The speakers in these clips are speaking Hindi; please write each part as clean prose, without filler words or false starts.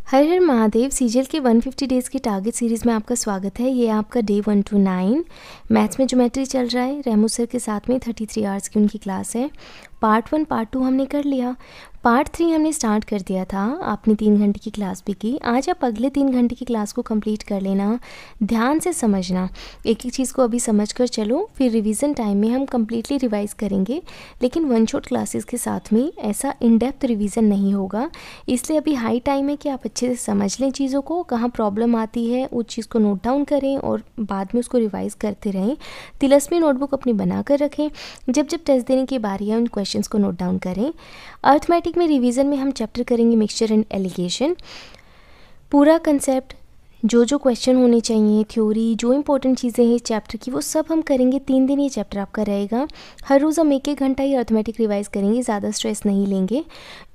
हर हर महादेव सीजीएल के 150 डेज़ की टारगेट सीरीज़ में आपका स्वागत है। ये आपका डे 1 to 9 मैथ्स में ज्योमेट्री चल रहा है। रेमू सर के साथ में 33 आवर्स की उनकी क्लास है। पार्ट 1 पार्ट 2 हमने कर लिया। पार्ट 3 हमने स्टार्ट कर दिया था। आपने 3 घंटे की क्लास भी की। आज आप अगले 3 घंटे की क्लास को कंप्लीट कर लेना। ध्यान से समझना, एक एक चीज़ को अभी समझ कर चलो, फिर रिवीजन टाइम में हम कम्प्लीटली रिवाइज़ करेंगे। लेकिन वन शॉट क्लासेस के साथ में ऐसा इन डेप्थ रिवीजन नहीं होगा, इसलिए अभी हाई टाइम है कि आप अच्छे से समझ लें चीज़ों को, कहाँ प्रॉब्लम आती है उस चीज़ को नोट डाउन करें और बाद में उसको रिवाइज़ करते रहें। तिलस्मी नोटबुक अपनी बना कर रखें। जब जब टेस्ट देने की बारी है उन क्वेश्चंस को नोट डाउन करें। अर्थमेटिक में रिवीजन में हम चैप्टर करेंगे मिक्सचर एंड एलिगेशन। पूरा कंसेप्ट, जो जो क्वेश्चन होने चाहिए, थ्योरी, जो इंपॉर्टेंट चीज़ें हैं इस चैप्टर की, वो सब हम करेंगे। 3 दिन ये चैप्टर आपका रहेगा। हर रोज़ हम 1-1 घंटा ही अर्थमेटिक रिवाइज़ करेंगे, ज़्यादा स्ट्रेस नहीं लेंगे।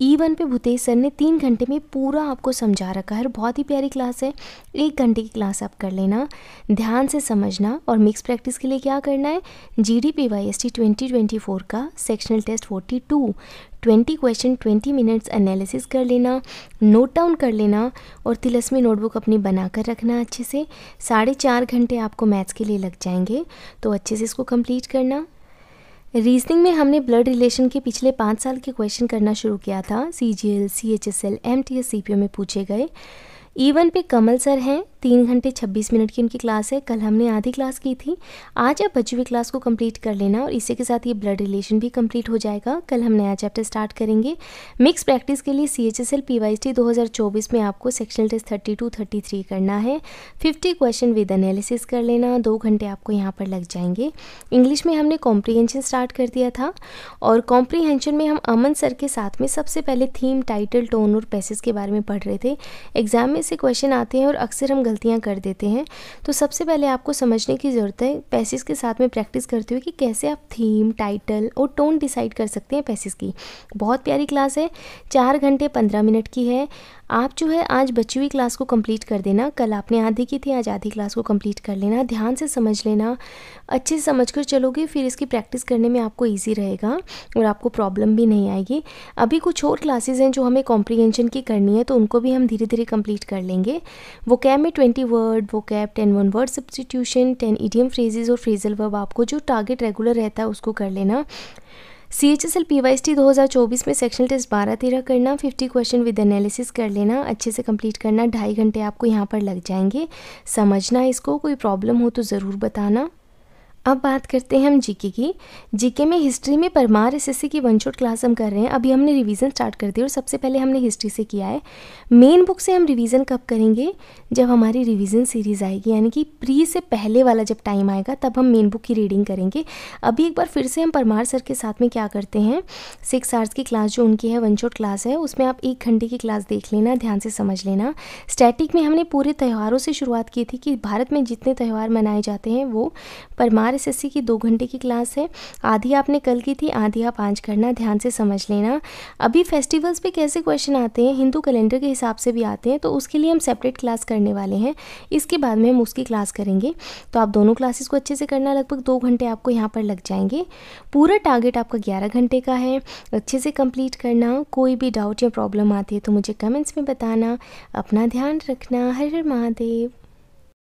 E1 पे भूतेश सर ने 3 घंटे में पूरा आपको समझा रखा है। बहुत ही प्यारी क्लास है। 1 घंटे की क्लास आप कर लेना, ध्यान से समझना। और मिक्स प्रैक्टिस के लिए क्या करना है, GDPYST 2024 का sectional test 42 20 question 20 minutes analysis कर लेना, नोट डाउन कर लेना और तिलस्मी नोटबुक अपनी बना कर रखना अच्छे से। 4.5 घंटे आपको मैथ्स के लिए लग जाएंगे, तो अच्छे से इसको कंप्लीट करना। रीजनिंग में हमने ब्लड रिलेशन के पिछले 5 साल के क्वेश्चन करना शुरू किया था। CGL, CHSL, MTS, CPO में पूछे गए। E1 पे कमल सर हैं, 3 घंटे 26 मिनट की उनकी क्लास है। कल हमने आधी क्लास की थी। आज आप बची हुई क्लास को कंप्लीट कर लेना और इसी के साथ ये ब्लड रिलेशन भी कंप्लीट हो जाएगा। कल हम नया चैप्टर स्टार्ट करेंगे। मिक्स प्रैक्टिस के लिए CHSL PYST 2024 में आपको सेक्शनल टेस्ट 32-33 करना है। 50 क्वेश्चन विद एनालिसिस कर लेना। 2 घंटे आपको यहाँ पर लग जाएंगे। इंग्लिश में हमने कॉम्प्रीहेंशन स्टार्ट कर दिया था और कॉम्प्रीहेंशन में हम अमन सर के साथ में सबसे पहले थीम, टाइटल, टोन और पैसेज के बारे में पढ़ रहे थे। एग्जाम में से क्वेश्चन आते हैं और अक्सर हम गलतियां कर देते हैं, तो सबसे पहले आपको समझने की ज़रूरत है पैसेज के साथ में प्रैक्टिस करते हुए कि कैसे आप थीम, टाइटल और टोन डिसाइड कर सकते हैं पैसेज की। बहुत प्यारी क्लास है। 4 घंटे 15 मिनट की है। आप जो है आज बची हुई क्लास को कंप्लीट कर देना। कल आपने आधी की थी, आज आधी क्लास को कंप्लीट कर लेना। ध्यान से समझ लेना, अच्छे से समझ कर चलोगे, फिर इसकी प्रैक्टिस करने में आपको ईजी रहेगा और आपको प्रॉब्लम भी नहीं आएगी। अभी कुछ और क्लासेस हैं जो हमें कॉम्प्रीहेंशन की करनी है, तो उनको भी हम धीरे धीरे कंप्लीट कर लेंगे। वोकैब में 20 word, vocab 10 word substitution, 10 idiom phrases और फ्रेजल वर्ब, आपको जो टारगेट रेगुलर रहता है उसको कर लेना। CHSL PYST 2024 में सेक्शनल टेस्ट 12-13 करना। 50 क्वेश्चन विद एनालिसिस कर लेना, अच्छे से कंप्लीट करना। 2.5 घंटे आपको यहाँ पर लग जाएंगे। समझना इसको, कोई प्रॉब्लम हो तो ज़रूर बताना। अब बात करते हैं हम जीके की। जीके में हिस्ट्री में परमार SSC की 1 शॉट क्लास हम कर रहे हैं। अभी हमने रिवीजन स्टार्ट कर दिया और सबसे पहले हमने हिस्ट्री से किया है। मेन बुक से हम रिवीजन कब करेंगे, जब हमारी रिवीजन सीरीज़ आएगी, यानी कि प्री से पहले वाला जब टाइम आएगा तब हम मेन बुक की रीडिंग करेंगे। अभी एक बार फिर से हम परमार सर के साथ में क्या करते हैं, 6 आवर्स की क्लास जो उनकी है 1 शॉट क्लास है, उसमें आप 1 घंटे की क्लास देख लेना, ध्यान से समझ लेना। स्टैटिक में हमने पूरे त्योहारों से शुरुआत की थी कि भारत में जितने त्यौहार मनाए जाते हैं वो। परमार SSC की 2 घंटे की क्लास है। आधी आपने कल की थी, आधी आप आज करना, ध्यान से समझ लेना। अभी फेस्टिवल्स पे कैसे क्वेश्चन आते हैं, हिंदू कैलेंडर के हिसाब से भी आते हैं, तो उसके लिए हम सेपरेट क्लास करने वाले हैं। इसके बाद में हम उसकी क्लास करेंगे, तो आप दोनों क्लासेस को अच्छे से करना। लगभग 2 घंटे आपको यहाँ पर लग जाएंगे। पूरा टारगेट आपका 11 घंटे का है, अच्छे से कंप्लीट करना। कोई भी डाउट या प्रॉब्लम आती है तो मुझे कमेंट्स में बताना। अपना ध्यान रखना। हर हर महादेव।